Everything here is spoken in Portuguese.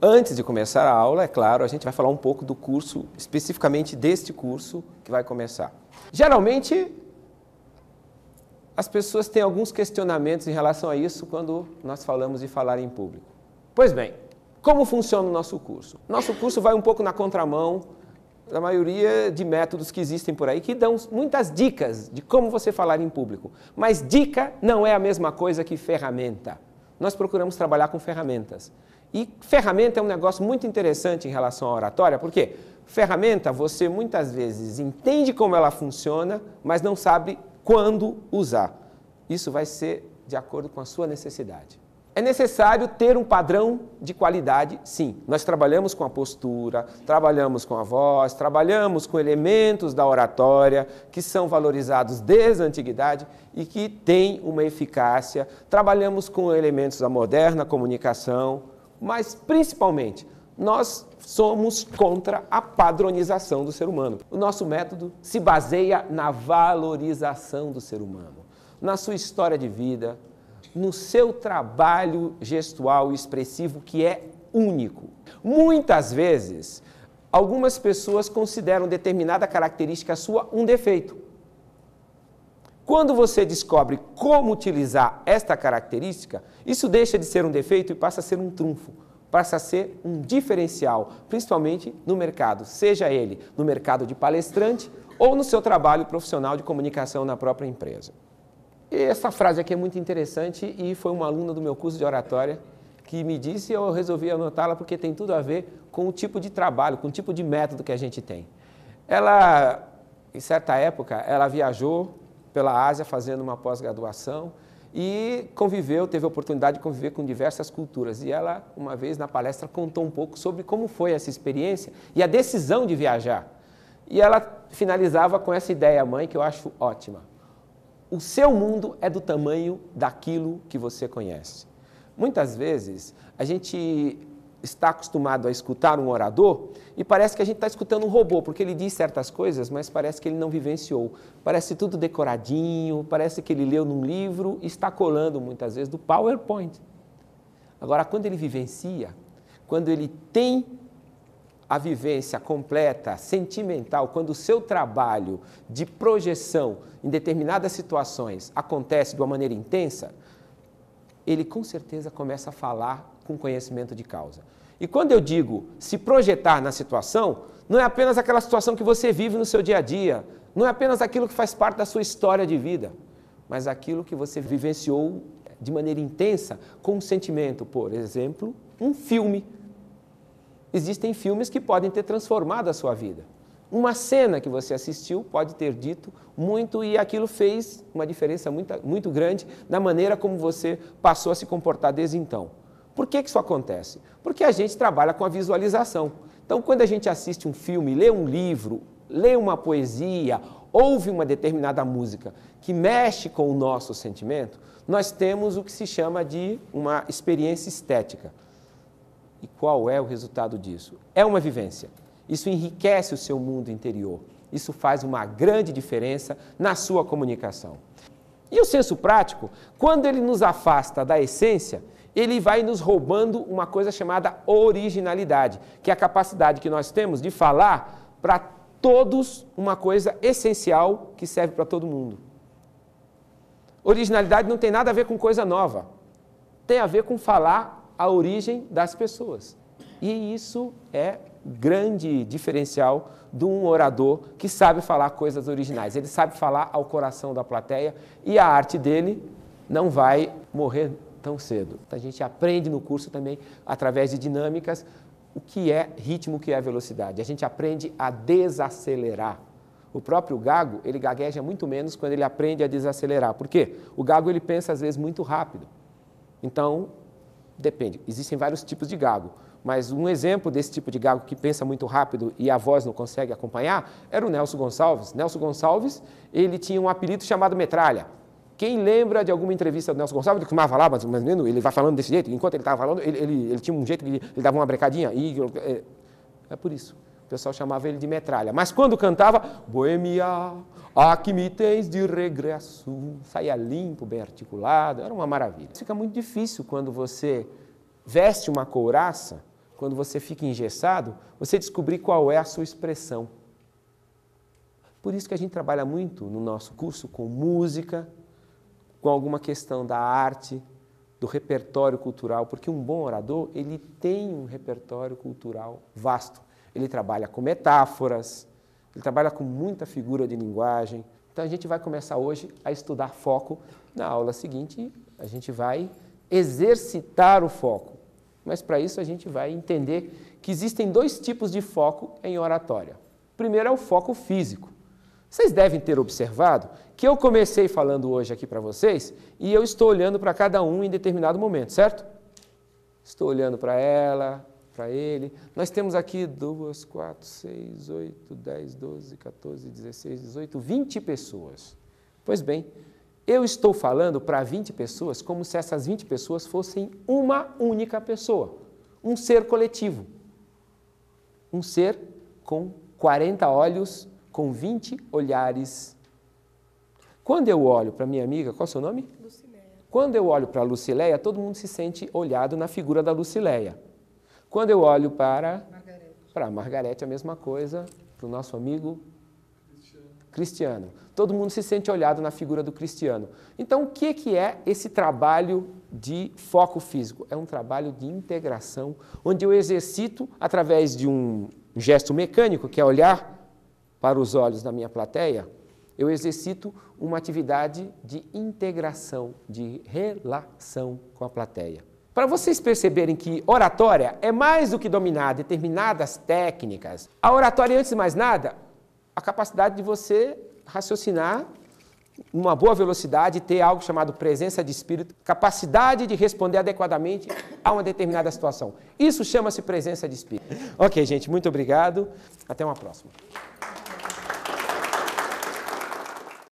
Antes de começar a aula, é claro, a gente vai falar um pouco do curso, especificamente deste curso que vai começar. Geralmente, as pessoas têm alguns questionamentos em relação a isso quando nós falamos de falar em público. Pois bem, como funciona o nosso curso? Nosso curso vai um pouco na contramão da maioria de métodos que existem por aí, que dão muitas dicas de como você falar em público. Mas dica não é a mesma coisa que ferramenta. Nós procuramos trabalhar com ferramentas. E ferramenta é um negócio muito interessante em relação à oratória, porque ferramenta você muitas vezes entende como ela funciona, mas não sabe quando usar. Isso vai ser de acordo com a sua necessidade. É necessário ter um padrão de qualidade, sim. Nós trabalhamos com a postura, trabalhamos com a voz, trabalhamos com elementos da oratória que são valorizados desde a antiguidade e que têm uma eficácia. Trabalhamos com elementos da moderna comunicação, mas principalmente nós somos contra a padronização do ser humano. O nosso método se baseia na valorização do ser humano, na sua história de vida, no seu trabalho gestual e expressivo que é único. Muitas vezes, algumas pessoas consideram determinada característica sua um defeito. Quando você descobre como utilizar esta característica, isso deixa de ser um defeito e passa a ser um trunfo, passa a ser um diferencial, principalmente no mercado, seja ele no mercado de palestrante ou no seu trabalho profissional de comunicação na própria empresa. E essa frase aqui é muito interessante e foi uma aluna do meu curso de oratória que me disse e eu resolvi anotá-la porque tem tudo a ver com o tipo de trabalho, com o tipo de método que a gente tem. Ela, em certa época, ela viajou pela Ásia fazendo uma pós-graduação e conviveu, teve a oportunidade de conviver com diversas culturas. E ela, uma vez na palestra, contou um pouco sobre como foi essa experiência e a decisão de viajar. E ela finalizava com essa ideia, mãe, que eu acho ótima. O seu mundo é do tamanho daquilo que você conhece. Muitas vezes, a gente está acostumado a escutar um orador e parece que a gente está escutando um robô, porque ele diz certas coisas, mas parece que ele não vivenciou. Parece tudo decoradinho, parece que ele leu num livro e está colando muitas vezes do PowerPoint. Agora, quando ele vivencia, quando ele tem a vivência completa, sentimental, quando o seu trabalho de projeção em determinadas situações acontece de uma maneira intensa, ele com certeza começa a falar com conhecimento de causa. E quando eu digo se projetar na situação, não é apenas aquela situação que você vive no seu dia a dia, não é apenas aquilo que faz parte da sua história de vida, mas aquilo que você vivenciou de maneira intensa com um sentimento. Por exemplo, um filme. Existem filmes que podem ter transformado a sua vida. Uma cena que você assistiu pode ter dito muito e aquilo fez uma diferença muito grande na maneira como você passou a se comportar desde então. Por que isso acontece? Porque a gente trabalha com a visualização. Então, quando a gente assiste um filme, lê um livro, lê uma poesia, ouve uma determinada música que mexe com o nosso sentimento, nós temos o que se chama de uma experiência estética. E qual é o resultado disso? É uma vivência. Isso enriquece o seu mundo interior. Isso faz uma grande diferença na sua comunicação. E o senso prático, quando ele nos afasta da essência, ele vai nos roubando uma coisa chamada originalidade, que é a capacidade que nós temos de falar para todos uma coisa essencial que serve para todo mundo. Originalidade não tem nada a ver com coisa nova. Tem a ver com falar a origem das pessoas. E isso é grande diferencial de um orador que sabe falar coisas originais. Ele sabe falar ao coração da plateia e a arte dele não vai morrer tão cedo. A gente aprende no curso também, através de dinâmicas, o que é ritmo, o que é velocidade. A gente aprende a desacelerar. O próprio gago, ele gagueja muito menos quando ele aprende a desacelerar. Por quê? O gago, ele pensa às vezes muito rápido. Então, depende. Existem vários tipos de gago. Mas um exemplo desse tipo de gago que pensa muito rápido e a voz não consegue acompanhar era o Nelson Gonçalves. Nelson Gonçalves, ele tinha um apelido chamado Metralha. Quem lembra de alguma entrevista do Nelson Gonçalves, ele costumava falar, mas ele vai falando desse jeito, enquanto ele estava falando, ele tinha um jeito que ele dava uma brecadinha. É por isso. O pessoal chamava ele de Metralha. Mas quando cantava, Boemia, aqui me tens de regresso, saía limpo, bem articulado, era uma maravilha. Fica muito difícil quando você veste uma couraça quando você fica engessado, você descobrir qual é a sua expressão. Por isso que a gente trabalha muito no nosso curso com música, com alguma questão da arte, do repertório cultural, porque um bom orador, ele tem um repertório cultural vasto. Ele trabalha com metáforas, ele trabalha com muita figura de linguagem. Então a gente vai começar hoje a estudar foco. Na aula seguinte, a gente vai exercitar o foco. Mas para isso a gente vai entender que existem dois tipos de foco em oratória. O primeiro é o foco físico. Vocês devem ter observado que eu comecei falando hoje aqui para vocês e eu estou olhando para cada um em determinado momento, certo? Estou olhando para ela, para ele. Nós temos aqui 2, 4, 6, 8, 10, 12, 14, 16, 18, 20 pessoas. Pois bem, eu estou falando para 20 pessoas como se essas 20 pessoas fossem uma única pessoa, um ser coletivo. Um ser com 40 olhos, com 20 olhares. Quando eu olho para minha amiga, qual é o seu nome? Lucileia. Quando eu olho para a Lucileia, todo mundo se sente olhado na figura da Lucileia. Quando eu olho para a Margarete, a mesma coisa, para o nosso amigo Cristiano. Todo mundo se sente olhado na figura do Cristiano. Então, o que é esse trabalho de foco físico? É um trabalho de integração, onde eu exercito, através de um gesto mecânico, que é olhar para os olhos da minha plateia, eu exercito uma atividade de integração, de relação com a plateia. Para vocês perceberem que oratória é mais do que dominar determinadas técnicas, a oratória, antes de mais nada, a capacidade de você raciocinar numa boa velocidade, ter algo chamado presença de espírito, capacidade de responder adequadamente a uma determinada situação. Isso chama-se presença de espírito. Ok, gente, muito obrigado. Até uma próxima.